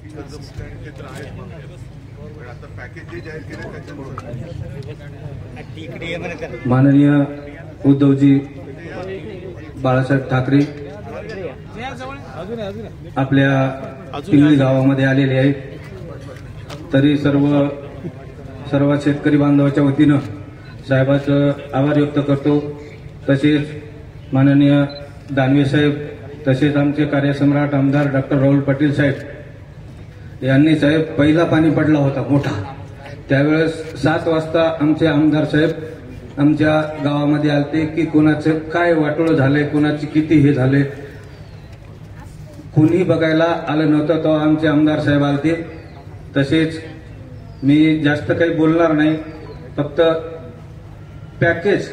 खाजगी कर्जमुक्ती आणि क्षेत्र आहेत पण आता पॅकेज जे जाहीर केले त्याच्यामुळे माननीय उद्धवजी बाळासाहेब ठाकरे आपल्या पिंगळी गावामध्ये आलेले आहेत. तरी सर्व शेतकरी बांधवाच्या वतीनं साहेबाचं आभार व्यक्त करतो. तसेच माननीय दानवे साहेब तसेच आमचे कार्यसम्राट आमदार डॉक्टर राहुल पाटील साहेब यांनी साहेब पहिला पाणी पडला होता मोठा त्यावेळेस 7 वाजता आमचे आमदार साहेब आमच्या गावामध्ये आलते की कोणाचं काय वाटोळं झालंय कोणाची किती हे झाले कोणी बघायला आलं नव्हतं तेव्हा आमचे आमदार साहेब आलते. तसेच मी जास्त काही बोलणार नाही फक्त पॅकेज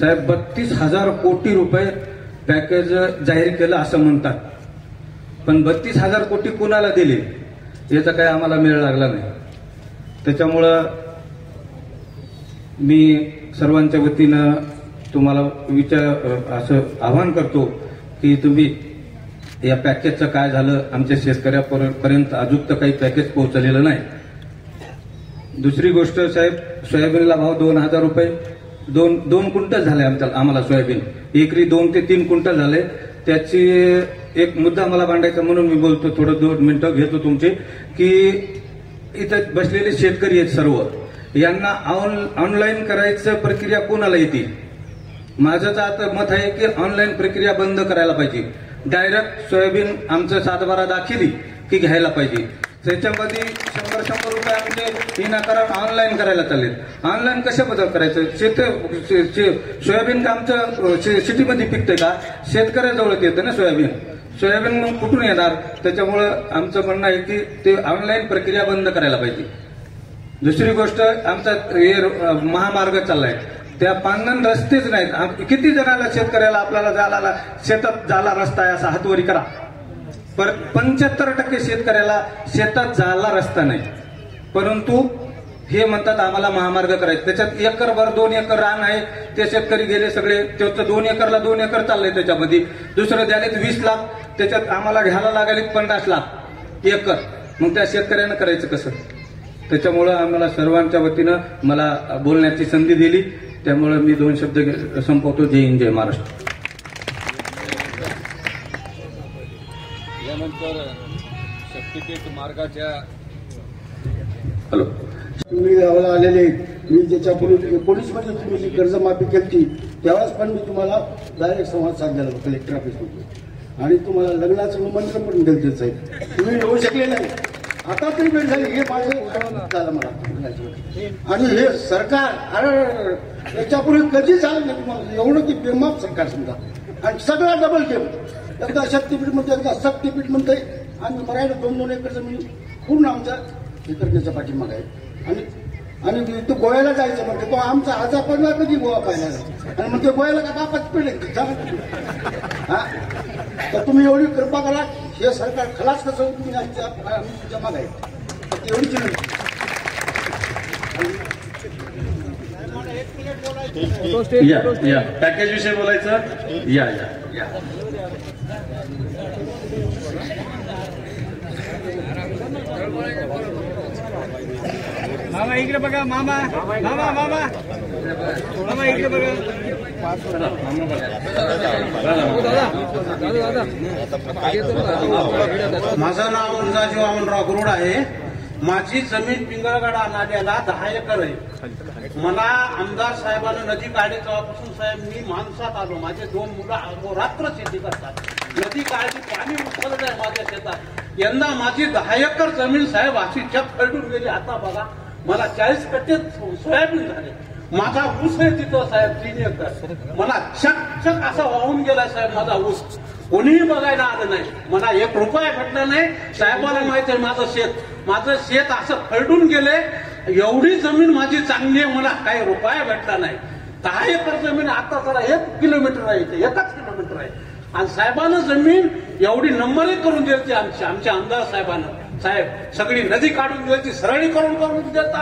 साहेब 32,000 कोटी रुपये पॅकेज जाहीर केलं असं म्हणतात पण 32,000 कोटी कुणाला दिले याचा काही आम्हाला मेळ लागला नाही. त्याच्यामुळं मी सर्वांच्या वतीनं तुम्हाला असं आवाहन करतो की तुम्ही या पॅकेजचं काय झालं आमच्या शेतकऱ्यापर्यंत अजून तर काही पॅकेज पोहोचलेलं नाही. दुसरी गोष्ट साहेब सोयाबीनला भाव 2,000 रुपये 2 क्विंटल झाले आम्हाला सोयाबीन एकरी 2 ते 3 क्विंटल झाले. त्याची एक मुद्दा मला मांडायचा म्हणून मी बोलतो थोडं 2 मिनिटं घेतो तुमचे की इथं बसलेले शेतकरी आहेत सर्व यांना ऑनलाईन करायचं प्रक्रिया कोणाला येते. माझं तर आता मत आहे की ऑनलाईन प्रक्रिया बंद करायला पाहिजे. डायरेक्ट सोयाबीन आमचं 7/12 दाखिली की घ्यायला पाहिजे. त्याच्यामध्ये 100 रुपये आमचे विनाकारण ऑनलाईन करायला चालेल. ऑनलाईन कशाबद्दल करायचं सोयाबीन का आमचं सिटीमध्ये पिकतंय का शेतकऱ्याजवळच येतं ना सोयाबीन मग कुठून येणार. त्याच्यामुळं आमचं म्हणणं आहे की ते ऑनलाईन प्रक्रिया बंद करायला पाहिजे. दुसरी गोष्ट आमचा महामार्ग चाललाय त्या पांगण रस्तेच नाहीत. किती जणाला शेतकऱ्याला आपल्याला जायला शेतात जायला रस्ता आहे असा हातवरी करा पर 75% शेतकऱ्याला शेतात जायला रस्ता नाही. परंतु हे म्हणतात आम्हाला महामार्ग करायचं त्याच्यात एकरभर 2 एकर रान आहे ते शेतकरी गेले सगळे त्याचं 2 एकरला 2 एकर चाललंय त्याच्यामध्ये दुसरं द्यालेत 20 लाख त्याच्यात आम्हाला घ्यायला लागले 50 लाख एकर मग त्या शेतकऱ्यानं करायचं कसं. त्याच्यामुळं आम्हाला सर्वांच्या वतीनं मला बोलण्याची संधी दिली त्यामुळे मी 2 शब्द संपवतो. जय हिंद जय महाराष्ट्र. यानंतर शक्तीपीठ मार्गाच्या हॅलो तुम्ही गावाला आलेले मी ज्याच्यापूर्वी पोलीसमध्ये तुम्ही जी कर्जमाफी केली त्यावेळेस पण मी तुम्हाला डायरेक्ट संवाद साधलेला कलेक्टर ऑफिसमध्ये आणि तुम्हाला लग्नाचं निमंत्रण पण दिलं साहेब तुम्ही येऊ शकले नाही. आता तरी भेट झाली हे माझं झालं मला. आणि हे सरकार अरे याच्यापूर्वी कधी झालं नाही तुम्हाला एवढं की बेमाप सरकार समजा आणि सगळा डबल गेम एकदा शक्तीपीठ म्हणते एकदा शक्तीपीठ म्हणते आणि मराठी 2-2 एकर जमीन पूर्ण आमच्या हे करण्याच्या पाठीमाग आहे. आणि तो गोव्याला जायचं म्हणते तो आमचा आजापणला कधी गोवा पाहिला आणि म्हणते गोव्याला का बापाच पिढे हा तर तुम्ही एवढी कृपा करा हे सरकार खलास कसं तुम्ही तुमच्या माग आहे एवढीच या पॅकेज विषयी बोलायचं या मामा इकडे बघा मामा मामा मामा मामा इकडे बघा माझं नाव उंजाजी वामनराव गुरुड आहे. माझी जमीन पिंगळगडा नाल्याला 10 एकर आहे. मला आमदार साहेबांना नदी काढली तेव्हापासून साहेब मी माणसात आलो. माझे 2 मुलं अहोरात्र शेती करतात. नदी काढली पाणी उचलत आहे माझ्या शेतात. यंदा माझी 10 एकर जमीन साहेब अशी चक खरडून गेली. आता बघा मला 40 कट्टे सोयाबीन झाले. माझा ऊस आहे तिथं साहेब 3 एकर. मला चक असा वाहून गेलाय साहेब माझा ऊस. कोणीही बघायला आलं नाही. मला 1 रुपया भेटला नाही. साहेबाला माहिती आहे माझं शेत असं खरडून गेले. एवढी जमीन माझी चांगली आहे मला काही रुपया भेटला नाही. 10 एकर जमीन आता जरा 1 किलोमीटर आहे 1च किलोमीटर आहे. आणि साहेबांना जमीन एवढी नंबरही करून द्यायची आमच्या आमदार साहेबांना साहेब सगळी नदी काढून द्यायची सरळीकरण करून द्यायचं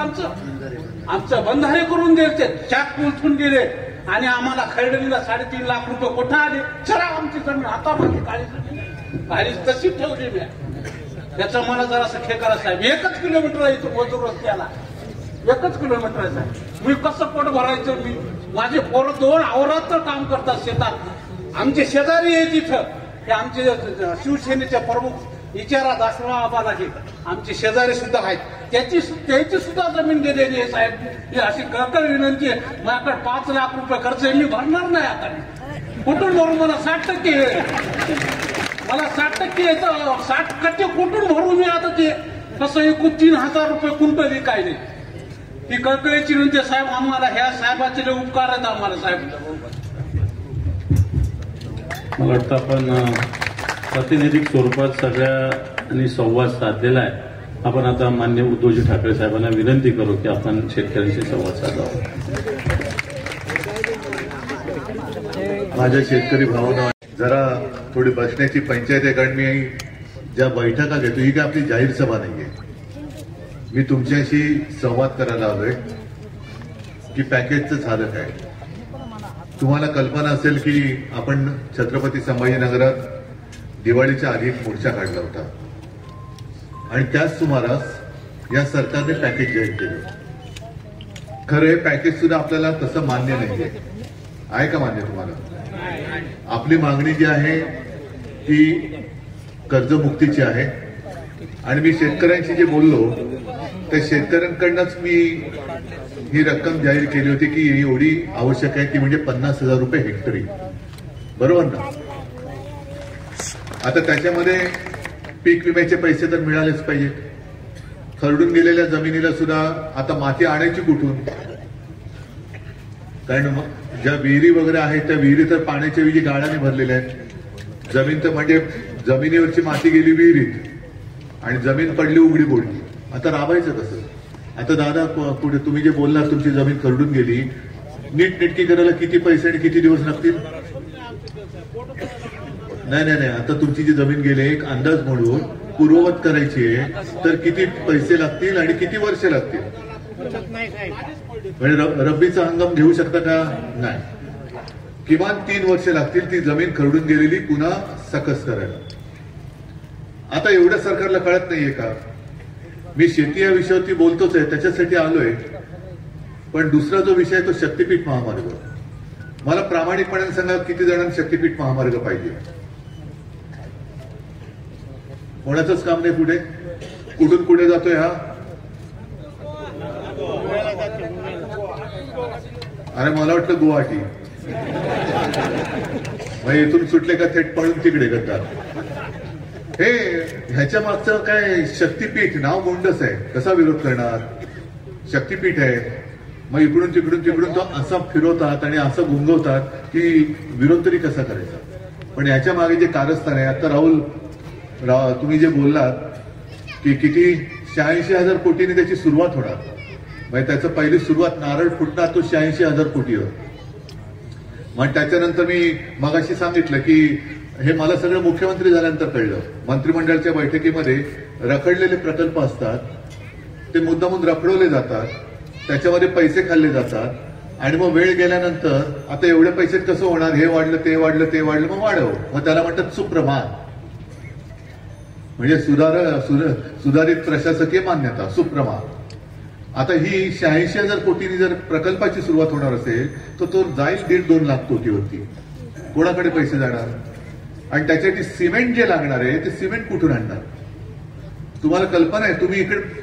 आमचं बंधारे करून द्यायचे. चाक उलटून गेले आणि आम्हाला खरडणीला 3.5 लाख रुपये कुठं आले. चला आमची जमीन आता माझी काळी तशी ठेवली मी त्याचं मला जरासं ठेकारा साहेब. 1 किलोमीटर आहे इथून वजूर रस्त्याला, 1 किलोमीटर आहे साहेब. मी कसं पोट भरायचं? मी माझे पोरं 2 अहोरात्र काम करतात शेतात. आमचे शेजारी आहे तिथं, हे आमचे शिवसेनेचे प्रमुख विचारा दासराव आबालाजी आमचे शेजारी सुद्धा आहेत. त्याची सुद्धा जमीन गेलेली आहे साहेब. ही अशी कळकळ विनंती आहे. माझ्याकडे 5 लाख रुपये खर्च आहे, मी भरणार नाही आता. कुठून भरू? मला 60% मला 60% येतं. 60% कुठून भरू मी आता? ते कसं एकूण 3000 रुपये क्विंटल विकायले. ही कळकळीची विनंती साहेब. आम्हाला ह्या साहेबाचे लय उपकार आहेत आम्हाला साहेब. मला वाटतं आपण प्रातिनिधिक स्वरूपात सगळ्यांनी संवाद साधलेला आहे. आपण आता माननीय उद्धवजी ठाकरे साहेबांना विनंती करू की आपण शेतकऱ्यांशी संवाद साधावा. माझ्या शेतकरी भावना जरा थोडी बसण्याची पंचायत आहे, कारण मी ज्या बैठका घेतो ही काय आपली जाहीर सभा नाहीये. मी तुमच्याशी संवाद करायला आलोय की पॅकेजचं झालं काय. तुम्हाला कल्पना असेल की आपण छत्रपती संभाजीनगरात दिवाळीच्या आधी एक मोर्चा काढला होता आणि त्याच सुमारास या सरकारने पॅकेज जाहीर केलं. खरं हे पॅकेज सुद्धा आपल्याला तसं मान्य नाहीये. आहे का मान्य तुम्हाला? आपली मागणी जी आहे ती कर्जमुक्तीची आहे. आणि मी शेतकऱ्यांशी जे बोललो त्या शेतकऱ्यांकडनंच मी ही रक्कम जाहीर केली होती की एवढी आवश्यक आहे, ती म्हणजे 50,000 रुपये हेक्टरी. बरोबर ना? आता त्याच्यामध्ये पीक विम्याचे पैसे तर मिळालेच पाहिजेत. खरडून गेलेल्या जमिनीला सुद्धा आता माती आणायची कुठून? कारण ज्या विहिरी वगैरे आहेत त्या विहिरी तर पाण्याच्या विहिरी गाळाने भरलेल्या आहेत. जमीन तर म्हणजे जमिनीवरची माती गेली विहिरीत आणि जमीन पडली उघडी बोलली. आता राबायचं कसं? आता दादा पुढे तुम्ही जे बोललात तुमची जमीन खरडून गेली, नीटनेटकी करायला किती पैसे आणि किती दिवस लागतील? नाही, आता तुमची जी जमीन गेली एक अंदाज म्हणून पूर्ववत करायची आहे तर किती पैसे लागतील आणि किती वर्ष लागतील? म्हणजे रब्बीचा हंगाम घेऊ शकता का? नाही. किमान 3 वर्ष लागतील ती जमीन खरडून गेलेली पुन्हा सकस करायला. आता एवढं सरकारला कळत नाहीये का? मी शेती या विषयावरती बोलतोच आहे, त्याच्यासाठी आलोय. पण दुसरा जो विषय आहे तो शक्तीपीठ महामार्ग. मला प्रामाणिकपणे सांगा किती जणांना शक्तीपीठ महामार्ग पाहिजे? कोणाचंच काम नाही पुढे. कुठून पुढे जातोय हा? अरे मला वाटतं गुवाहाटी. मग इथून सुटले का थेट पळून तिकडे करतात. हे ह्याच्या मागचं काय? शक्तीपीठ नाव गोंडस आहे. कसा विरोध करणार? शक्तीपीठ आहे. मग इकडून तिकडून तो असा फिरवतात आणि असं गुंगवतात की विरोध तरी कसा करायचा? पण याच्या मागे जे कारस्थान आहे, आता राहुल तुम्ही जे बोललात की किती 86,000 कोटीने त्याची सुरुवात होणार. म्हणजे त्याचं पहिली सुरुवात नारळ फुटणार तो 86,000 कोटीवर. मग त्याच्यानंतर मी मगाशी सांगितलं की हे मला सगळं मुख्यमंत्री झाल्यानंतर कळलं. मंत्रिमंडळाच्या बैठकीमध्ये रखडलेले प्रकल्प असतात, ते मुद्दामून रखडवले जातात, त्याच्यामध्ये पैसे खाल्ले जातात आणि मग वेळ गेल्यानंतर आता एवढे पैसे कसं होणार? हे वाढलं ते वाढलं ते वाढलं मग वाढव. मग त्याला म्हणतात सुप्रमाण. म्हणजे सुधारित प्रशासकीय मान्यता, सुप्रमाण. आता ही 86,000 कोटींनी जर प्रकल्पाची सुरुवात होणार असेल तर तो जाईल 1.5-2 लाख कोटीवरती. कोणाकडे पैसे जाणार? आणि त्याच्यासाठी सिमेंट जे लागणार आहे ते सिमेंट कुठून आणणार? तुम्हाला कल्पना आहे?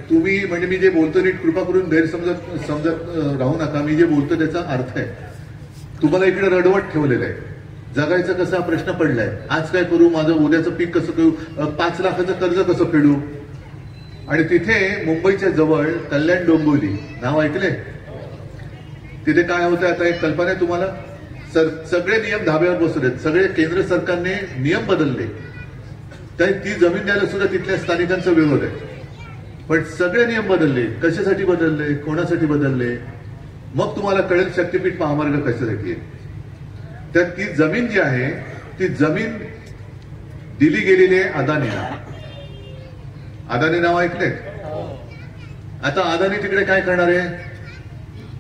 तुम्ही म्हणजे मी जे बोलतो नीट कृपा करून समजत राहू नका. मी जे बोलतो त्याचा अर्थ आहे. तुम्हाला इकडे रडवट ठेवलेलं आहे. जगायचं कसं हा प्रश्न पडलाय. आज काय करू? माझं उद्याचं पीक कसं करू? 5 लाखाचं कर्ज कसं फेडू? आणि तिथे मुंबईच्या जवळ कल्याण डोंबिवली नाव ऐकले? तिथे काय होतं आता एक कल्पना आहे तुम्हाला? सगळे नियम धाब्यावर बसवलेत. सगळे केंद्र सरकारने नियम बदलले. ती जमीन द्यायला सुद्धा तिथल्या स्थानिकांचा विरोध आहे. पण सगळे नियम बदलले. कशासाठी बदलले? कोणासाठी बदलले? मग तुम्हाला कळेल शक्तीपीठ महामार्ग कशासाठी आहे. तर ती जमीन जी आहे ती जमीन दिली गेलेली आहे अदानीला. अदानी नाव ऐकलेत? आता अदानी तिकडे काय करणार आहे?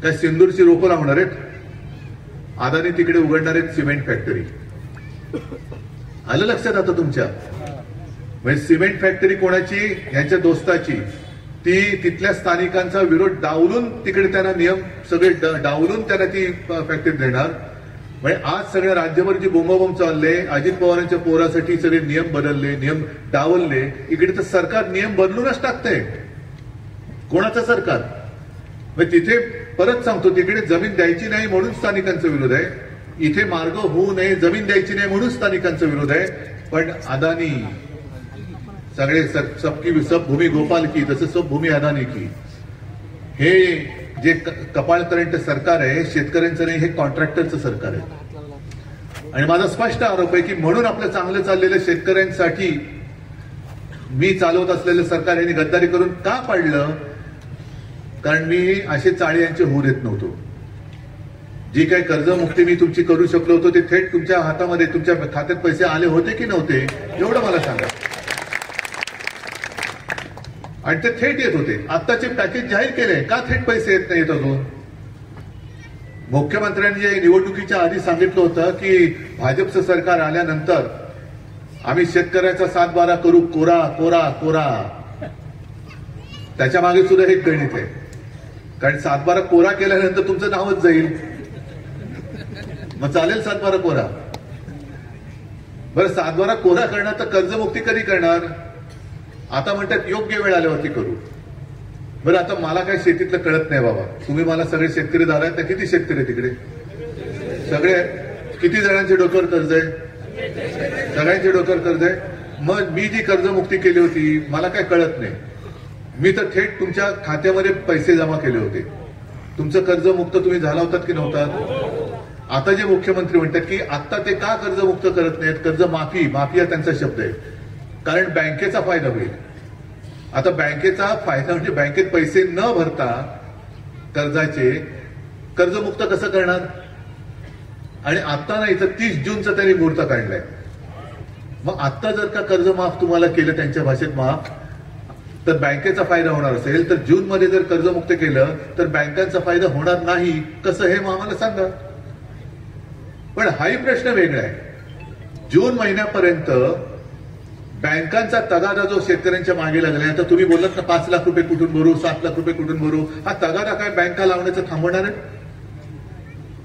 काय सिंदूरची रोपं लावणार आहेत? अदानी तिकडे उघडणार आहेत सिमेंट फॅक्टरी. आलं लक्षात आता तुमच्या? म्हणजे सिमेंट फॅक्टरी कोणाची, यांच्या दोस्ताची, ती तिथल्या स्थानिकांचा विरोध डावलून तिकडे त्यांना नियम सगळे डावलून त्यांना ती फॅक्टरी देणार. म्हणजे आज सगळ्या राज्यभर जी बोंबाबोंब चालले, अजित पवारांच्या पोरासाठी सगळे नियम बदलले, नियम डावलले, इकडे तर सरकार नियम बदलूनच टाकतंय. कोणाचं सरकार? म्हणजे तिथे परत सांगतो, तिकडे जमीन द्यायची नाही म्हणून स्थानिकांचा विरोध आहे, इथे मार्ग होऊ नये, जमीन द्यायची नाही म्हणून स्थानिकांचा विरोध आहे. पण अदानी सगळे सब भूमी गोपाल की, तसं सब भूमी अदानी की, हे जे कपाळ करंट सरकार आहे, शेतकऱ्यांचं नाही, हे कॉन्ट्रॅक्टरचं सरकार आहे. आणि माझा स्पष्ट आरोप आहे की म्हणून आपलं चांगलं चाललेलं शेतकऱ्यांसाठी मी चालवत असलेलं सरकार यांनी गद्दारी करून का पाडलं? कारण मी असे चाळे यांचे होऊ देत नव्हतो. जी काही कर्जमुक्ती मी तुमची करू शकलो होतो ते थेट तुमच्या हातामध्ये, तुमच्या खात्यात पैसे आले होते की नव्हते एवढं मला सांगा. आणि ते थेट येत होते. आत्ताचे पॅकेज जाहीर केले, का थेट पैसे येत नाहीत अजून? मुख्यमंत्र्यांनी निवडणुकीच्या आधी सांगितलं होतं की भाजपचं सरकार आल्यानंतर आम्ही शेतकऱ्याचा 7-12 करू, कोरा कोरा कोरा. त्याच्या मागे सुद्धा हे गणित आहे, कारण 7-12 कोरा केल्यानंतर तुमचं नावच जाईल. मग चालेल 7-12 कोरा. बरं, 7-12 कोरा करणार तर कर्जमुक्ती कधी करणार? आता म्हणतात योग्य वेळ आल्यावरती करू. बरं, आता मला काय शेतीतलं कळत नाही बाबा. तुम्ही मला सगळे शेतकरी दार आहेत ना, किती शेतकरी तिकडे सगळे, किती जणांचे डोक्यावर कर्ज आहे? सगळ्यांचे डोक्यावर कर्ज आहे. मग मी जी कर्जमुक्ती केली होती मला काय कळत नाही. मी तर थेट तुमच्या खात्यामध्ये पैसे जमा केले होते. तुमचं कर्जमुक्त तुम्ही झाला होतात की नव्हतात? आता जे मुख्यमंत्री म्हणतात की आता ते का कर्जमुक्त करत नाहीत, कर्ज माफी, माफी हा त्यांचा शब्द आहे, कारण बँकेचा फायदा होईल. आता बँकेचा फायदा म्हणजे बँकेत पैसे न भरता कर्जाचे कर्जमुक्त कसं करणार? आणि आता नाही तर 30 जूनचा त्यांनी मुहूर्त काढलाय. मग आता जर का कर्ज माफ तुम्हाला केलं, त्यांच्या भाषेत माफ, तर बँकेचा फायदा होणार असेल, तर जूनमध्ये जर कर्जमुक्त केलं तर बँकांचा फायदा होणार नाही. कसं हे आम्हाला सांगा. पण हाही प्रश्न वेगळा आहे. जून महिन्यापर्यंत बँकांचा तगादा जो शेतकऱ्यांच्या मागे लागला, आता तुम्ही बोललात ना 5 लाख रुपये कुठून भरू, 7 लाख रुपये कुठून भरू, हा तगादा काय बँका लावण्याचं थांबवणार आहे?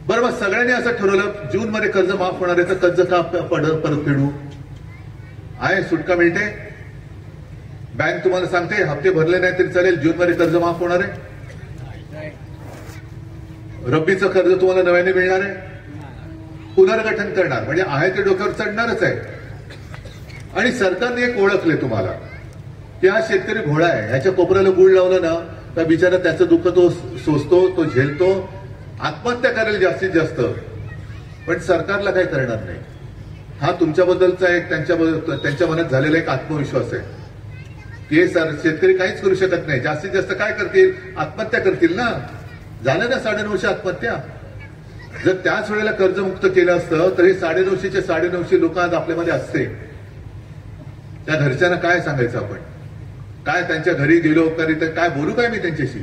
बरं, मग सगळ्यांनी असं ठरवलं जून मध्ये कर्ज माफ होणार आहे, तर कर्ज का परत फेडू? आहे सुटका मिळते. बँक तुम्हाला सांगते हप्ते भरले नाही तरी चालेल, जून मध्ये कर्ज माफ होणार आहे. रब्बीचं कर्ज तुम्हाला नव्याने मिळणार आहे, पुनर्गठन करणार, म्हणजे आहे ते डोक्यावर चढणारच आहे. आणि सरकारने एक ओळखले तुम्हाला की हा शेतकरी घोडा आहे, ह्याच्या कोपऱ्याला गुळ लावलं ना तर बिचारा त्याचं दुःख तो सोसतो, तो झेलतो, आत्महत्या करेल जास्तीत जास्त, पण सरकारला काही करणार नाही. हा तुमच्याबद्दलचा एक त्यांच्या मनात झालेला एक आत्मविश्वास आहे की हे शेतकरी काहीच करू शकत नाही, जास्तीत जास्त काय करतील, आत्महत्या करतील ना. झालं ना 950 आत्महत्या. जर त्याच वेळेला कर्जमुक्त केलं असतं तर हे 950चे 950 लोक आज आपल्यामध्ये असते. त्या घरच्यांना काय सांगायचं आपण? काय त्यांच्या घरी गेलो तरी तर काय बोलू काय मी त्यांच्याशी?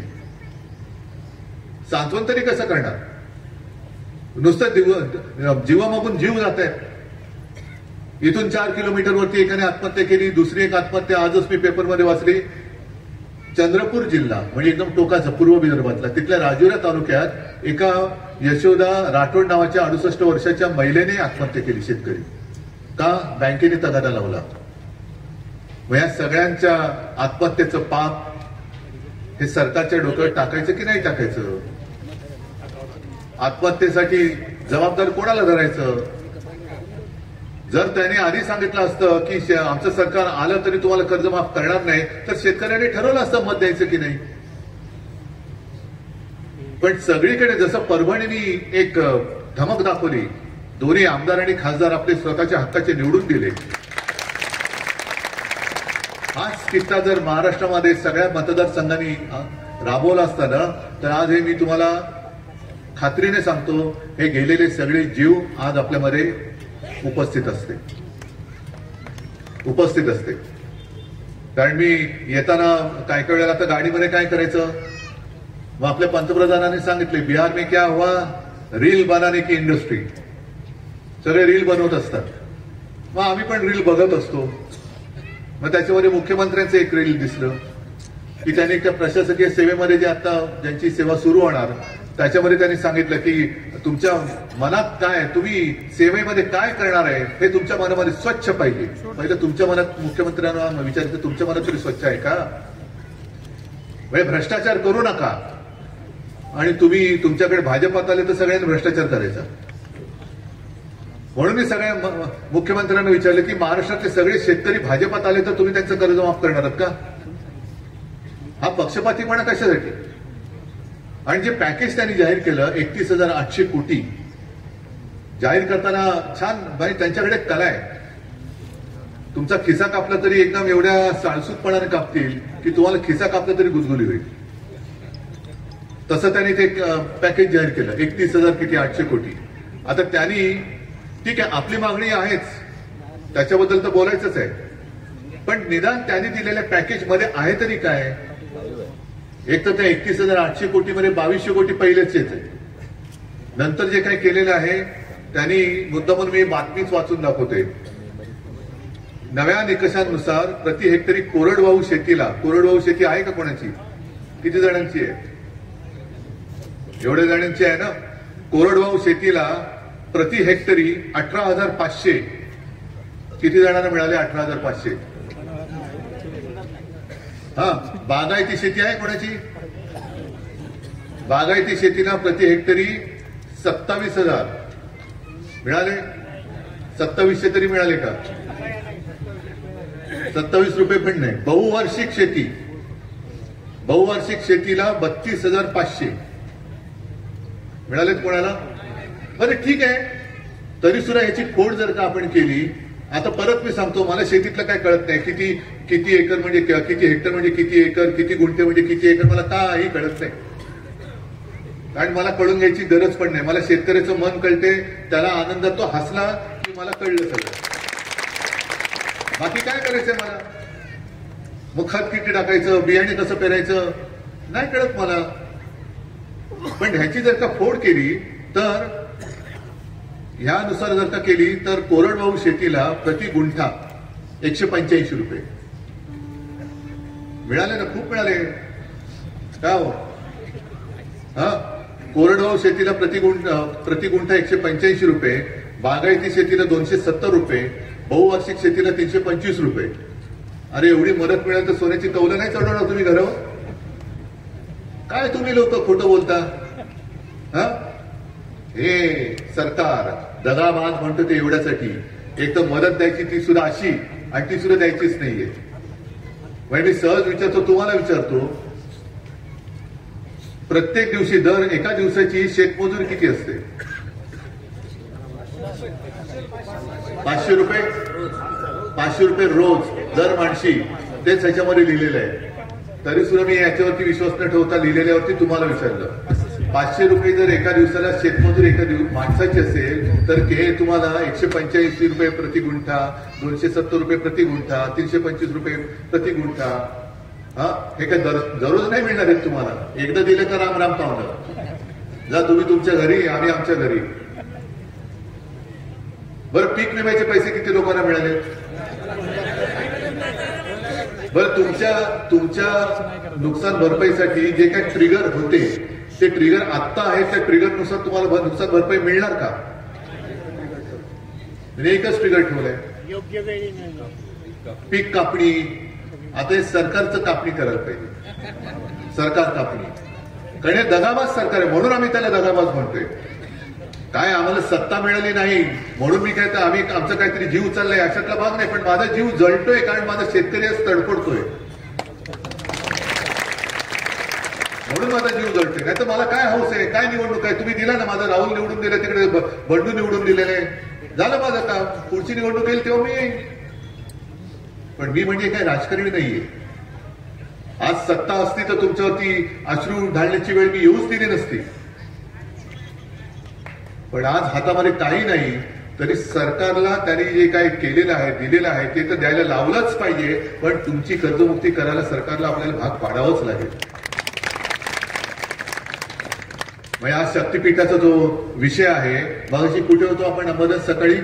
सांत्वन तरी कसं करणार? नुसतं जीवामागून जीव जात आहे. इथून 4 किलोमीटरवरती एकाने आत्महत्या केली, दुसरी एक आत्महत्या आजच मी पेपरमध्ये वाचली. चंद्रपूर जिल्हा म्हणजे एकदम टोकाचा पूर्व विदर्भातला, तिथल्या राजुरा तालुक्यात एका यशोदा राठोड नावाच्या 68 वर्षाच्या महिलेने आत्महत्या केली. शेतकरी का? बँकेने तगादा लावला. मग या सगळ्यांच्या आत्महत्येचं पाप हे सरकारच्या डोक्यावर टाकायचं की नाही टाकायचं? आत्महत्येसाठी जबाबदार कोणाला धरायचं? जर त्याने आधी सांगितलं असतं की आमचं सरकार आलं तरी तुम्हाला कर्ज माफ करणार नाही, तर शेतकऱ्यांनी ठरवलं असतं मत द्यायचं की नाही. पण सगळीकडे जसं परभणीने एक धमक दाखवली, दोन्ही आमदार आणि खासदार आपले स्वतःच्या हक्काचे निवडून दिले. हाच किस्सा जर महाराष्ट्रामध्ये सगळ्या मतदारसंघांनी राबवला असताना तर आज हे मी तुम्हाला खात्रीने सांगतो, हे गेलेले सगळे जीव आज आपल्यामध्ये उपस्थित असते. कारण मी येताना काय वेळेला आता गाडीमध्ये काय करायचं, मग आपल्या पंतप्रधानांनी सांगितले बिहार में क्या हुआ, रील बनाने की इंडस्ट्री. सगळे रील बनवत असतात, मग आम्ही पण रील बघत असतो. मग त्याच्यामध्ये मुख्यमंत्र्यांचं एक रील दिसलं की त्यांनी त्या प्रशासकीय सेवेमध्ये जे आता ज्यांची सेवा सुरू होणार त्याच्यामध्ये त्यांनी सांगितलं की तुमच्या मनात काय, तुम्ही सेवेमध्ये काय करणार आहे हे तुमच्या मनामध्ये स्वच्छ पाहिजे. पहिलं तुमच्या मनात, मुख्यमंत्र्यांना विचारायचं तुमच्या मनात तरी स्वच्छ आहे का? म्हणजे भ्रष्टाचार करू नका. आणि तुम्ही तुमच्याकडे भाजपात आले तर सगळ्यांनी भ्रष्टाचार करायचा. म्हणून मी सगळ्या मुख्यमंत्र्यांना विचारलं की महाराष्ट्रातले सगळे शेतकरी भाजपात आले तर तुम्ही त्यांचं कर्ज माफ करणार आहात का? हा पक्षपातीपणा कशासाठी? आणि जे पॅकेज त्यांनी जाहीर केलं 31,800 कोटी जाहीर करताना छान भाई त्यांच्याकडे कला आहे. तुमचा खिसा कापला तरी एकदम एवढ्या साळसूतपणाने कापतील की तुम्हाला खिसा कापला तरी गुजगुली होईल. तसं त्यांनी ते पॅकेज जाहीर केलं 31,800 कोटी. आता त्यांनी ठीक आहे आपली मागणी आहेच त्याच्याबद्दल तर बोलायचंच आहे, पण निदान त्यांनी दिलेल्या पॅकेजमध्ये आहे तरी काय? एक तर त्या 31,800 कोटीमध्ये 2200 कोटी पहिलेच येते. नंतर जे काही केलेलं आहे त्यांनी मुद्दामून मी बातमीच वाचून दाखवते. नव्या निकषांनुसार प्रति हेक्टरी कोरडवाहू शेतीला, कोरडवाहू शेती आहे का कोणाची? किती जणांची आहे? एवढ्या जणांची आहे ना. कोरडवाहू शेतीला प्रति हेक्टरी 18,500. किती जणांना मिळाले 18,500? हा, बागायती शेती आहे कोणाची? बागायती शेतीला प्रति हेक्टरी 27,000 मिळाले. 2700 तरी मिळाले का? 27 रुपये पण नाही. बहुवार्षिक शेती, बहुवार्षिक शेतीला 32,500 मिळालेत कोणाला? बरं ठीक आहे, तरी सुद्धा याची खोड जर का आपण केली, आता परत मी सांगतो मला शेतीतलं काय कळत नाही. किती एकर म्हणजे किती हेक्टर म्हणजे किती एकर, किती गुंठे म्हणजे किती एकर, मला काही कळत नाही. कारण मला कळून घ्यायची गरज पण नाही. मला शेतकऱ्याचं मन कळते, त्याला आनंदात तो हसला की मला कळलं सगळं. बाकी काय करायचंय मला? मग खत किती टाकायचं, बियाणे कसं पेरायचं नाही कळत मला. पण ह्याची जर का फोड केली तर ह्यानुसार जर का केली तर कोरडवाहू शेतीला प्रति गुंठा 185 रुपये मिळाले ना. खूप मिळाले का हो? हा, कोरडवाहू शेतीला प्रति गुंठा 185 रुपये, बागायती शेतीला 270 रुपये, बहुवार्षिक शेतीला 325 रुपये. अरे एवढी मदत मिळाली तर सोन्याची कौलं नाही चढवणार तुम्ही घरावर? काय तुम्ही लोक खोटं बोलता? हा, हे सरकार दगाबाज म्हणतो ते एवढ्यासाठी. एक तर मदत द्यायची ती सुद्धा अशी, आणि ती सुद्धा द्यायचीच नाहीये. म्हणजे मी सहज विचारतो, तुम्हाला विचारतो, प्रत्येक दिवशी दर एका दिवसाची शेतमजूरी किती असते? 500 रुपये. 500 रुपये रोज दर माणशी, तेच ह्याच्यामध्ये लिहिलेलं आहे. तरी सुद्धा मी याच्यावरती विश्वास न ठेवता लिहिलेल्यावरती तुम्हाला विचारलं. 500 रुपये जर एका दिवसाला शेतमजूर एका माणसाची असेल तर हे तुम्हाला 185 रुपये प्रति गुंठा, 270 रुपये प्रति गुंठा, 325 रुपये प्रति गुंठा. हा, हे काय दररोज नाही मिळणार आहेत तुम्हाला. एकदा दिलं का राम राम पाहुणं. जा तुम्ही तुमच्या घरी, आम्ही आमच्या घरी. बरं पीक विम्याचे पैसे किती लोकांना मिळाले? बरं तुमच्या नुकसान भरपाईसाठी जे काही ट्रिगर होते ते ट्रिगर आत्ता आहेत, त्या ट्रिगरनुसार तुम्हाला नुकसान भरपाई मिळणार का? म्हणजे एकच ट्रिगर ठेवलंय, योग्य वेळी पीक कापणी. आता हे सरकारचं कापणी करायला पाहिजे, सरकार कापणी. कारण हे दगाबाज सरकार आहे, म्हणून आम्ही त्याला दगाबाज म्हणतोय. काय आम्हाला सत्ता मिळाली नाही म्हणून मी काय तर आम्ही आमचं काहीतरी जीव चाललाय अशातला भाग नाही. पण माझा जीव जळतोय कारण माझा शेतकरी आज तडफडतोय, म्हणून माझा जीव जळतोय. नाही तर मला काय हौस आहे, काय निवडणूक आहे? तुम्ही दिला ना, माझा राहुल निवडून दिला, तिकडे बंडू निवडून दिलेले, झालं माझं काम. पुढची निवडणूक येईल तेव्हा मी येईन. पण मी म्हणजे काय राजकारणी नाहीये. आज सत्ता असती तर तुमच्यावरती अश्रू ढाळण्याची वेळ मी येऊच दिली नसती. पण आज हातामध्ये काही नाही, तरी सरकारला त्यांनी जे काही केलेलं आहे, दिलेलं आहे ते तर द्यायला लावलंच पाहिजे. पण तुमची कर्जमुक्ती करायला सरकारला आपल्याला भाग पाडावंच लागेल. म्हणजे आज शक्तीपीठाचा जो विषय आहे, मगाशी कुठे होतो आपण अहमदाबाद सकाळी,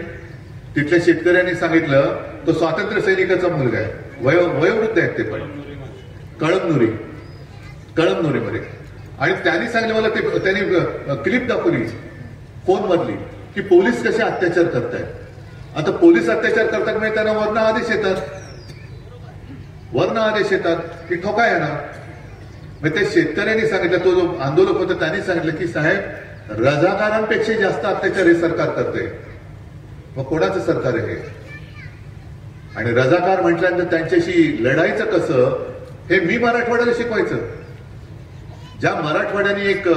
तिथल्या शेतकऱ्यांनी सांगितलं तो स्वातंत्र्य सैनिकाचा मुलगा आहे. वयोवृद्ध आहेत ते पण, कळमनुरीमध्ये. आणि त्यांनी सांगितलं मला, ते त्यांनी क्लिप दाखवली फोन मधली, की पोलीस कसे अत्याचार करतायत. आता पोलीस अत्याचार करतात म्हणजे त्यांना वर्ण आदेश येतात की ठोका येणार. मग ते शेतकऱ्यांनी सांगितलं, तो जो आंदोलक होता त्यांनी सांगितलं की साहेब, रजाकारांपेक्षा जास्त अत्याचार हे सरकार करते. मग कोणाचं सरकार आहे हे? आणि रजाकार म्हटल्यानंतर त्यांच्याशी लढायचं कसं हे मी मराठवाड्याला शिकवायचं. ज्या मराठवाड्याने एक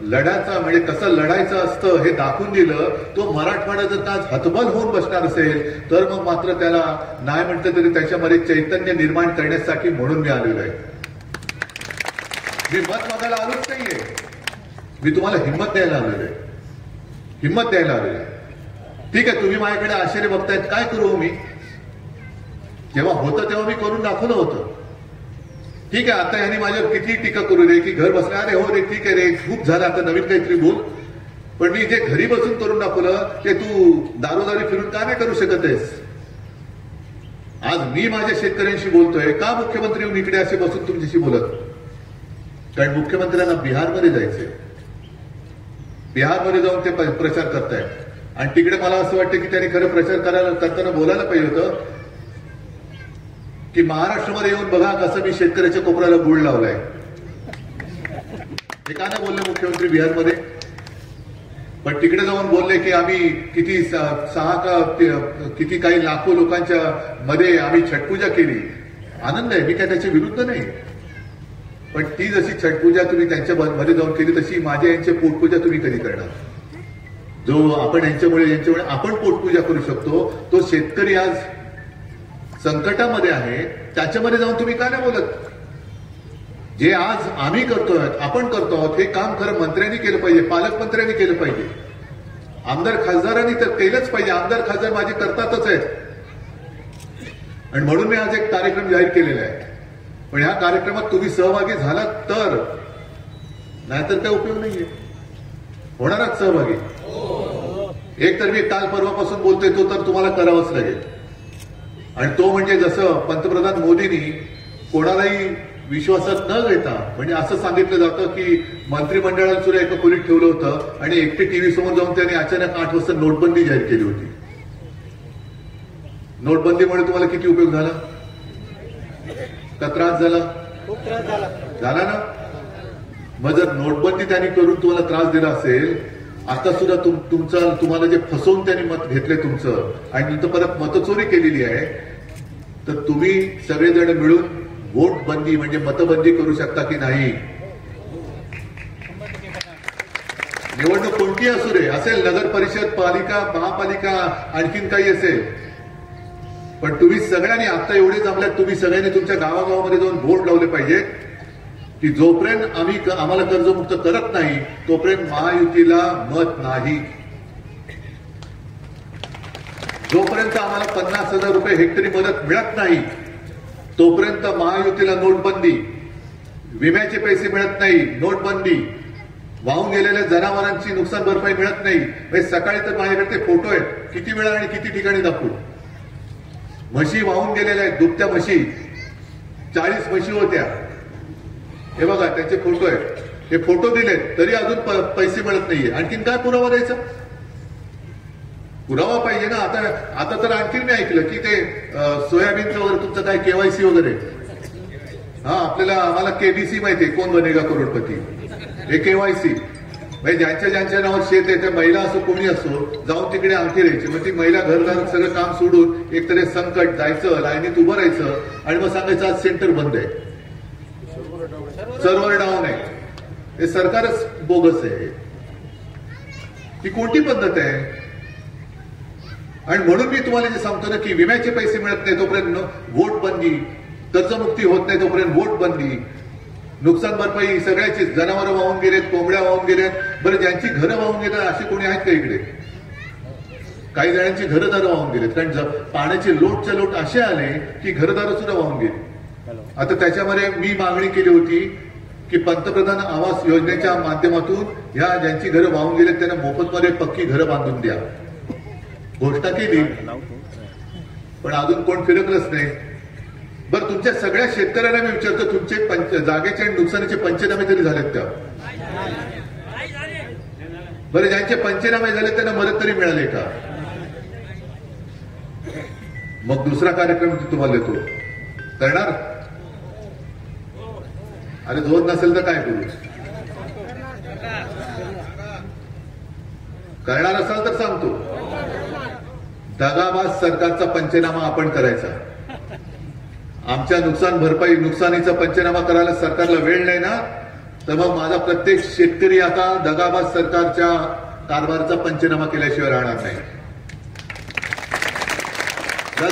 लढायचा म्हणजे कसं लढायचं असतं हे दाखवून दिलं, तो मराठवाडा जर का हतबल होऊन बसणार असेल तर मग मात्र त्याला नाही म्हटलं तरी त्याच्यामध्ये चैतन्य निर्माण करण्यासाठी म्हणून मी आलेलो आहे. मी मत मागायला आलोच नाहीये, मी तुम्हाला हिंमत द्यायला आलेलो आहे. ठीक आहे, तुम्ही माझ्याकडे आशेने बघतायत, काय करू मी? जेव्हा होतं तेव्हा मी करून दाखवलं होतं. ठीक आहे, आता यांनी माझ्यावर किती टीका करू दे की घर बसल्या, अरे हो रे ठीक आहे रे, खूप झालं, आता नवीन काहीतरी बोल. पण मी जे घरी बसून करून दाखवलं ते तू दारोदारी फिरून का नाही करू शकत आहेस? आज मी माझ्या शेतकऱ्यांशी बोलतोय, का मुख्यमंत्री येऊन इकडे असे बसून तुमच्याशी बोलत? कारण मुख्यमंत्र्यांना बिहारमध्ये जायचंय, बिहारमध्ये जाऊन ते प्रचार करतायत. आणि तिकडे मला असं वाटतं की त्यांनी खरं प्रचार करताना बोलायला पाहिजे होतं की महाराष्ट्रामध्ये येऊन बघा कसं मी शेतकऱ्याच्या कोपऱ्याला गुळ लावलाय. हे का नाही बोलले मुख्यमंत्री बिहारमध्ये? पण तिकडे जाऊन बोलले की आम्ही किती काही लाखो लोकांच्या मध्ये आम्ही छटपूजा केली. आनंद आहे, मी काय त्याच्या विरुद्ध नाही. पण ती जशी छटपूजा तुम्ही त्यांच्या मध्ये जाऊन केली तशी माझ्या यांची पोटपूजा तुम्ही कधी करणार? जो आपण यांच्यामुळे आपण पोटपूजा करू शकतो, तो शेतकरी आज संकटामध्ये आहे, त्याच्यामध्ये जाऊन तुम्ही का नाही बोलत? जे आज आम्ही करतोय, आपण करतो आहोत, हे काम खरं मंत्र्यांनी केलं पाहिजे, पालकमंत्र्यांनी केलं पाहिजे, आमदार खासदारांनी तर केलंच पाहिजे. आमदार खासदार माझे करतातच आहेत. आणि म्हणून मी आज एक कार्यक्रम जाहीर केलेला आहे. पण ह्या कार्यक्रमात तुम्ही सहभागी झालात तर, नाहीतर काही उपयोग नाहीये. होणारच सहभागी. एक तर मी काल परवापासून बोलतोय, तो तर तुम्हाला करावंच लागेल. आणि तो म्हणजे जसं पंतप्रधान मोदींनी कोणालाही विश्वासात न घेता, म्हणजे असं सांगितलं जातं की मंत्रिमंडळाला सुद्धा एका खोलीत ठेवलं होतं आणि एकटे टीव्ही समोर जाऊन त्यांनी अचानक 8 वाजता नोटबंदी जाहीर केली होती. नोटबंदीमुळे तुम्हाला किती उपयोग झाला? का त्रास झाला? झाला ना? मग जर नोटबंदी त्यांनी करून तुम्हाला त्रास दिला असेल, आता सुद्धा तुम्हाला जे फसवून त्यांनी मत घेतले तुमचं आणि नंतर परत मतचोरी केलेली आहे, तर तुम्ही सगळेजण मिळून वोट बंदी म्हणजे मतबंदी करू शकता की नाही? निवडणूक कोणती असू दे, असेल नगर परिषद, पालिका, महापालिका, आणखीन काही असेल, पण तुम्ही सगळ्यांनी आता एवढे जमल्यात, तुम्ही सगळ्यांनी तुमच्या गावागावामध्ये जाऊन बोर्ड लावले पाहिजे की जोपर्यंत आम्हाला कर्जमुक्त करत नाही तोपर्यंत महायुतीला मत नाही. जोपर्यंत आम्हाला 50,000 रुपये हेक्टरी मदत मिळत नाही तोपर्यंत महायुतीला नोटबंदी, विम्याचे पैसे मिळत नाही, नोटबंदी, वाहून गेलेल्या जनावरांची नुकसान भरपाई मिळत नाही. म्हणजे सकाळी तर माझ्याकडे ते फोटो आहेत, किती वेळा आणि किती ठिकाणी दाखवू. म्हशी वाहून गेलेल्या आहेत, दुभत्या म्हशी, 40 म्हशी होत्या. हे बघा त्यांचे फोटो आहेत, हे फोटो दिलेत तरी अजून पैसे मिळत नाहीये. आणखीन काय पुरावा द्यायचा? पुरावा पाहिजे ना. आता तर आणखीन मी ऐकलं की ते सोयाबीनचं वगैरे तुमचं काय केवायसी वगैरे, आम्हाला केबीसी माहितीये, कोण बनेगा करोडपती, हे केवायसी. म्हणजे ज्यांच्या नावावर शेत आहे त्या महिला असो कोणी असो जाऊन तिकडे अंगठी द्यायची. मग ती महिला घरदार सगळं काम सोडून एकतरी संकट जायचं, लाईनीत उभं राहायचं आणि मग सांगायचं आज सेंटर बंद आहे, सर्व्हर डाऊन आहे. हे सरकारच बोगस आहे. ही कोणती पद्धत आहे? आणि म्हणून मी तुम्हाला जे सांगतो ना की विम्याचे पैसे मिळत नाही तोपर्यंत वोट बंदी, कर्जमुक्ती होत नाही तोपर्यंत वोट बंदी, नुकसान भरपाई सगळ्याची, जनावरं वाहून गेलेत, कोंबड्या वाहून गेल्यात. बरं, ज्यांची घरं वाहून गेले असे कोणी आहेत का इकडे? काही जणांची घरदारं वाहून गेलेत, कारण पाण्याचे लोटच्या लोट असे आले की घरदारं सुद्धा वाहून गेली. आता त्याच्यामध्ये मी मागणी केली होती की पंतप्रधान आवास योजनेच्या माध्यमातून ह्या ज्यांची घरं वाहून गेलेत त्यांना मोफतमध्ये पक्की घरं बांधून द्या. घोषणा केली पण अजून कोण फिरकलंच नाही. बरं, तुमच्या सगळ्या शेतकऱ्यांना मी विचारतो, तुमचे जागेचे आणि नुकसानीचे पंचनामे तरी झालेत का? बरं, ज्यांचे पंचनामे झाले त्यांना मदत तरी मिळाली का? मग दुसरा कार्यक्रम तुम्हाला देतो, करणार? अरे झोन नसेल तर काय करू? करणार असाल तर सांगतो, दगाबाज सरकारचा पंचनामा आपण करायचा. आमच्या नुकसान भरपाई नुकसानीचा पंचनामा करायला सरकारला वेळ नाही ना, तर मग माझा प्रत्येक शेतकरी आता दगाबाज सरकारच्या कारभाराचा पंचनामा केल्याशिवाय राहणार नाही.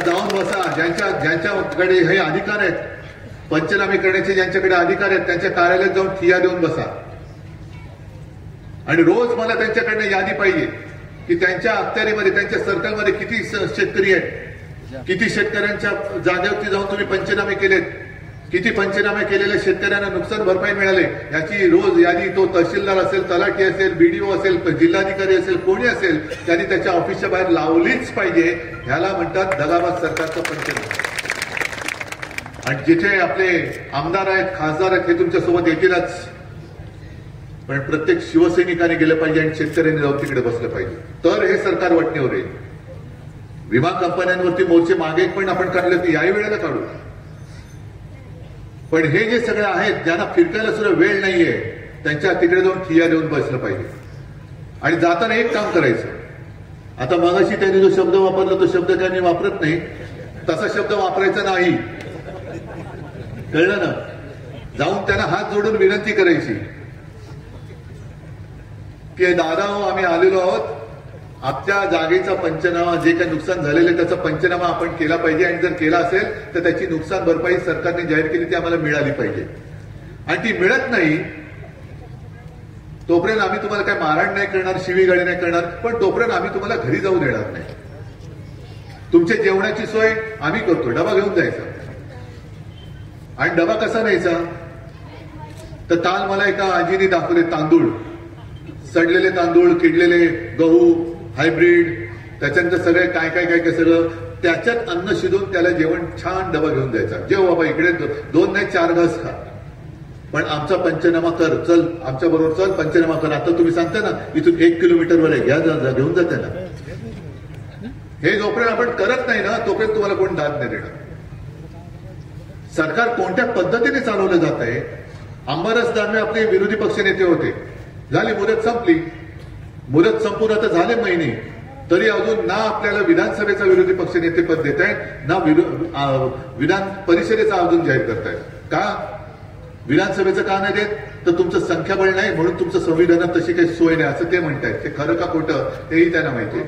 जाऊन बसा, ज्यांच्याकडे हे अधिकार आहेत पंचनामे करण्याचे, ज्यांच्याकडे अधिकार आहेत त्यांच्या कार्यालयात जाऊन ठिया देऊन बसा. आणि रोज मला त्यांच्याकडनं यादी पाहिजे की त्यांच्या अखत्यारीमध्ये, त्यांच्या सर्कलमध्ये किती शेतकरी आहेत, किती शेतकऱ्यांच्या जागेवरती जाऊन तुम्ही पंचनामे केलेत, किती पंचनामे केलेल्या शेतकऱ्यांना नुकसान भरपाई मिळाले, याची रोज यादी तो तहसीलदार असेल, तलाठी असेल, बीडीओ असेल, जिल्हाधिकारी असेल, कोणी असेल त्यांनी त्याच्या ऑफिसच्या बाहेर लावलीच पाहिजे. ह्याला म्हणतात दगाबाज सरकारचा पंचनामा. आणि जिथे आपले आमदार आहेत, खासदार आहेत, हे तुमच्यासोबत येतीलच, पण प्रत्येक शिवसैनिकाने गेलं पाहिजे आणि शेतकऱ्यांनी जाऊन तिकडे बसलं पाहिजे, तर हे सरकार वाटणीवर येईल. विमा कंपन्यांवरती मोर्चे मागे पण आपण काढले, की याही वेळेला काढू, पण हे जे सगळे आहेत ज्यांना फिरकायला सुद्धा वेळ नाहीये त्यांच्या तिकडे जाऊन ठिया देऊन बसलं पाहिजे. आणि जाताना एक काम करायचं, आता मगाशी त्यांनी जो शब्द वापरला तो शब्द त्यांनी वापरत नाही, तसा शब्द वापरायचा नाही, कळलं ना? जाऊन त्यांना हात जोडून विनंती करायची की दादा हो, आम्ही आलेलो आहोत, आमच्या जागेचा पंचनामा, जे काही नुकसान झालेलं त्याचा पंचनामा आपण केला पाहिजे, आणि जर केला असेल तर त्याची नुकसान भरपाई सरकारने जाहीर केली ती आम्हाला मिळाली पाहिजे. आणि ती मिळत नाही तोपर्यंत आम्ही तुम्हाला काय मारहाण नाही करणार, शिवीगाळी नाही करणार, पण तोपर्यंत आम्ही तुम्हाला घरी जाऊ देणार नाही. तुमच्या जेवणाची सोय आम्ही करतो, डबा घेऊन जायचा. आणि डबा कसा न्यायचा, तर काल मला एका आजीने दाखवले तांदूळ, सडलेले तांदूळ, किडलेले गहू, हायब्रिड, त्याच्यानंतर सगळे काय काय काय काय सगळं, त्याच्यात अन्न शिजवून त्याला जेवण छान डबा घेऊन द्यायचा. जेव बाबा, इकडे 2 नाही 4 घास खा, पण आमचा पंचनामा कर, चल आमच्या बरोबर चल, पंचनामा कर. आता तुम्ही सांगता ना इथून 1 किलोमीटरवर आहे, घ्या जा, घेऊन जा त्याला. हे जोपर्यंत आपण करत नाही ना तोपर्यंत तुम्हाला कोण दाद नाही देणार. सरकार कोणत्या पद्धतीने चालवलं जात आहे. अंबादास दानवे आपले विरोधी पक्ष नेते होते, झाली मुदत संपली, मुदत संपून आता झाले महिने, तरी अजून ना आपल्याला विधानसभेचा विरोधी पक्ष नेतेपद देत आहेत, ना विधान परिषदेचा अजून जाहीर करतायत. का विधानसभेचं का नाही देत, तर तुमचं संख्याबळ नाही म्हणून तुमचं संविधानात तशी काही सोय नाही असं ते म्हणतायत. ते खरं का खोटं हेही त्यांना माहिती.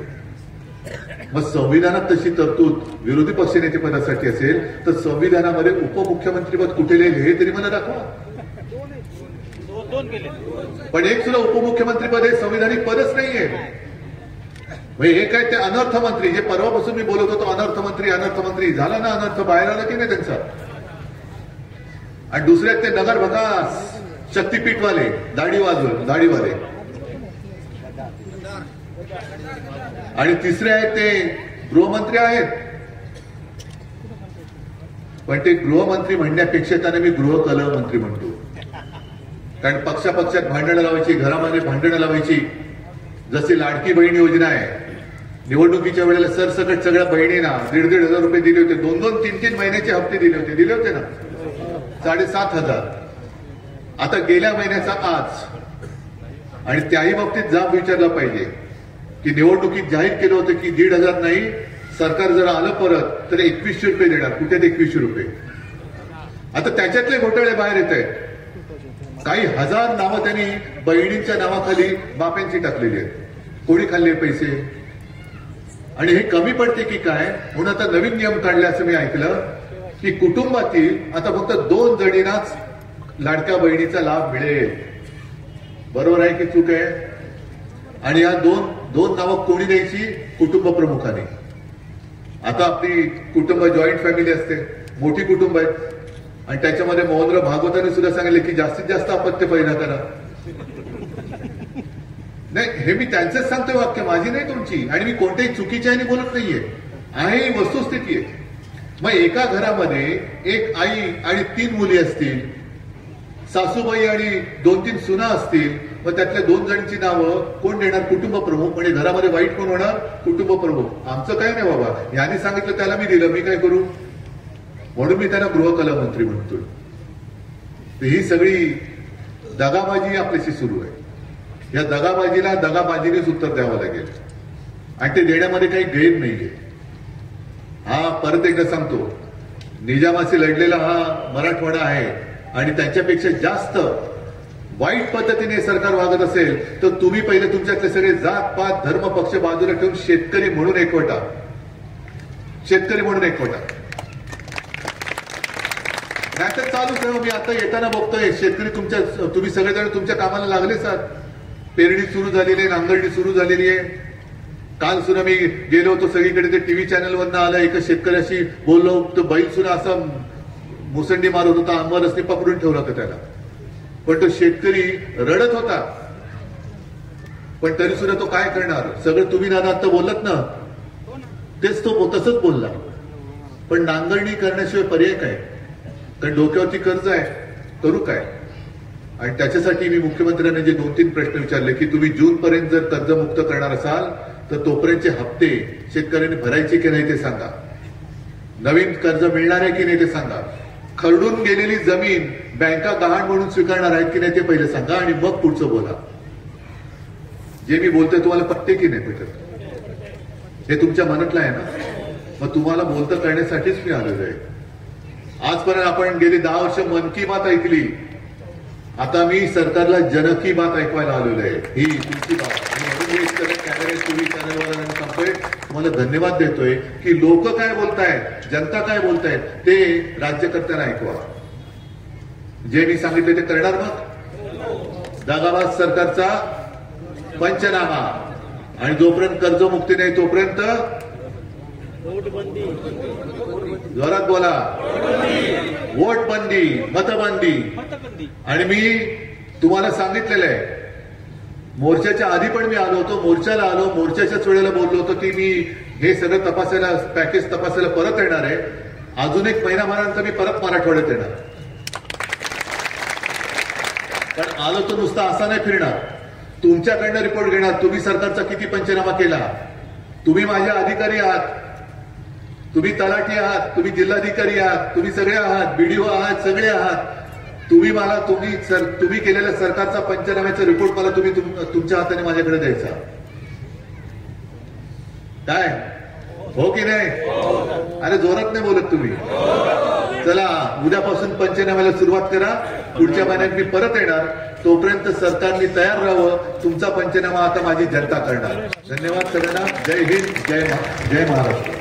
मग संविधानात तशी तरतूद विरोधी पक्ष नेतेपदासाठी असेल तर संविधानामध्ये उपमुख्यमंत्रीपद कुठे लिहिले हे तरी मला दाखवा. पण एक सुद्धा उपमुख्यमंत्रीपद हे संविधानिक पदच नाहीये. हे काय ते अनर्थ मंत्री, जे परवापासून मी बोलत होतो अनर्थ मंत्री झाला ना, अनर्थ बाहेर आला की नाही त्यांचा. आणि दुसरे ते नगर भकास शक्तीपीठवाले, दाढीवाले, आणि तिसरे आहेत ते गृहमंत्री आहेत. पण ते गृहमंत्री म्हणण्यापेक्षा त्यांना मी गृहकलमंत्री म्हणतो, कारण पक्षापक्षात भांडणं लावायची, घरामध्ये भांडणं लावायची. जशी लाडकी बहीण योजना आहे, निवडणुकीच्या वेळेला सरसकट सगळ्या बहिणींना 1,500 रुपये दिले होते, 2-2, 3-3 महिन्याचे हप्ते दिले होते ना, 7,500. आता गेल्या महिन्याचा आज, आणि त्याही बाबतीत जाब विचारला पाहिजे की निवडणुकीत जाहीर केलं होतं की 1,500 नाही, सरकार जर आलं परत तर 2,100 रुपये देणार. कुठे 2,100 रुपये? आता त्याच्यातले घोटाळे बाहेर येत आहेत. काही हजार नावं त्यांनी बहिणींच्या नावाखाली बाप्यांची टाकलेली आहेत. कोणी खाल्ले पैसे? आणि हे कमी पडते की काय म्हणून आता नवीन नियम काढले असं मी ऐकलं की कुटुंबातील आता फक्त 2 जणींनाच लाडक्या बहिणीचा लाभ मिळेल. बरोबर आहे की चूक आहे? आणि या दोन नावं कोणी द्यायची? कुटुंब प्रमुखाने. आता आपली कुटुंब जॉईंट फॅमिली असते, मोठी कुटुंब आहेत, आणि त्याच्यामध्ये मोहनराव भागवतांनी सुद्धा सांगितले की जास्तीत जास्त अपत्य पैदा करा. नाही, हे मी त्यांचंच सांगतोय वाक्य, माझी नाही तुमची. आणि मी कोणत्याही चुकीच्या बोलत नाहीये, आहे ही वस्तुस्थिती आहे. मग एका घरामध्ये एक आई आणि 3 मुली असतील, सासूबाई आणि 2-3 सुना असतील, मग त्यातल्या 2 जणांची नावं कोण देणार? कुटुंब प्रमुख. म्हणजे घरामध्ये वाईट कोण होणार? कुटुंब प्रमुख. आमचं काय नाही बाबा, यांनी सांगितलं त्याला मी दिलं, मी काय करू? म्हणून मी त्यांना गृहकला मंत्री म्हणतोय. ही सगळी दगाबाजी आपल्याशी सुरू आहे. या दगाबाजीला दगाबाजीनेच उत्तर द्यावं लागेल आणि ते देण्यामध्ये काही गैर नाहीये. हा परत एकदा सांगतो, निजामाशी लढलेला हा मराठवाडा आहे आणि त्यांच्यापेक्षा जास्त वाईट पद्धतीने सरकार वागत असेल तर तुम्ही पहिले तुमच्यातले सगळे जात पात धर्म पक्ष बाजूला ठेवून शेतकरी म्हणून एकवटा. शेतकरी म्हणून एकवटा. नाहीतर चालूच आहे. मी आता येताना बघतोय शेतकरी तुम्ही सगळेजण तुमच्या कामाला लागलेच आहात. पेरणी सुरू झालेली आहे, नांगरणी सुरू झालेली आहे. काल सुद्धा मी गेलो होतो सगळीकडे, ते टीव्ही चॅनलवरनं आलं, एका शेतकऱ्याशी बोललो, तो बैल सुद्धा असा मुसंडी मारत होता, अंबरसने पकडून ठेवलं होतं त्याला. पण तो शेतकरी रडत होता. पण तरी सुद्धा तो काय करणार? सगळं तुम्ही दादा आता बोलत ना, तेच तो तसंच बोलला. पण नांगरणी करण्याशिवाय पर्याय काय? कारण डोक्यावरती कर्ज आहे, करू काय? आणि त्याच्यासाठी मी मुख्यमंत्र्यांना जे 2-3 प्रश्न विचारले की तुम्ही जूनपर्यंत जर कर्जमुक्त करणार असाल तर तोपर्यंतचे हप्ते शेतकऱ्यांनी भरायचे की नाही ते सांगा. नवीन कर्ज मिळणार आहे की नाही ते सांगा. खरडून गेलेली जमीन बँका गहाण म्हणून स्वीकारणार आहेत की नाही ते पहिले सांगा आणि मग पुढचं बोला. जे मी बोलतोय तुम्हाला पटते की नाही पटत हे तुमच्या मनातलं आहे ना. मग तुम्हाला बोलतं करण्यासाठीच मी आलेलो आहे. आजपर्यंत आपण गेली 10 वर्ष मन की बात ऐकली. आता मी सरकारला जन की बात ऐकवायला आलेलो आहे. ही तुमची बात. टीव्ही चॅनलवर सांगतोय, तुम्हाला धन्यवाद देतोय की लोक काय बोलतायत, जनता काय बोलतायत ते राज्यकर्त्यांना ऐकवा. जे मी सांगितलं ते करणार. मग दगाबाज सरकारचा पंचनामा आणि जोपर्यंत कर्जमुक्ती नाही तोपर्यंत जोरात बोला, वोटबंदी, मतबंदी. आणि मी तुम्हाला सांगितलेलं आहे, मोर्चाच्या आधी पण मी आलो होतो, मोर्चाला आलो, मोर्चाच्याच वेळेला बोललो होतो की मी हे सगळं तपासायला, पॅकेज तपासायला परत येणार आहे. अजून 1 महिनाभरानंतर मी परत मराठवाड्यात येणार. पण आलो तर नुसता असा नाही फिरणार. तुमच्याकडनं रिपोर्ट घेणार. तुम्ही सरकारचा किती पंचनामा केला? तुम्ही माझे अधिकारी आहात, तुम्ही तलाठी आहात, तुम्ही जिल्हाधिकारी आहात, तुम्ही सगळे आहात, बीडीओ आहात, सगळे आहात. तुम्ही केलेल्या सरकारचा पंचनाम्याचा रिपोर्ट मला तुम्ही तुमच्या हाताने माझ्याकडे द्यायचा. काय हो की नाही? अरे जोरात नाही बोलत तुम्ही. चला उद्यापासून पंचनाम्याला सुरुवात करा. पुढच्या महिन्यात मी परत येणार. तोपर्यंत सरकारने तयार राहावं. तुमचा पंचनामा आता माझी जनता करणार. धन्यवाद सगळ्यांना. जय हिंद, जय महाराष्ट्र.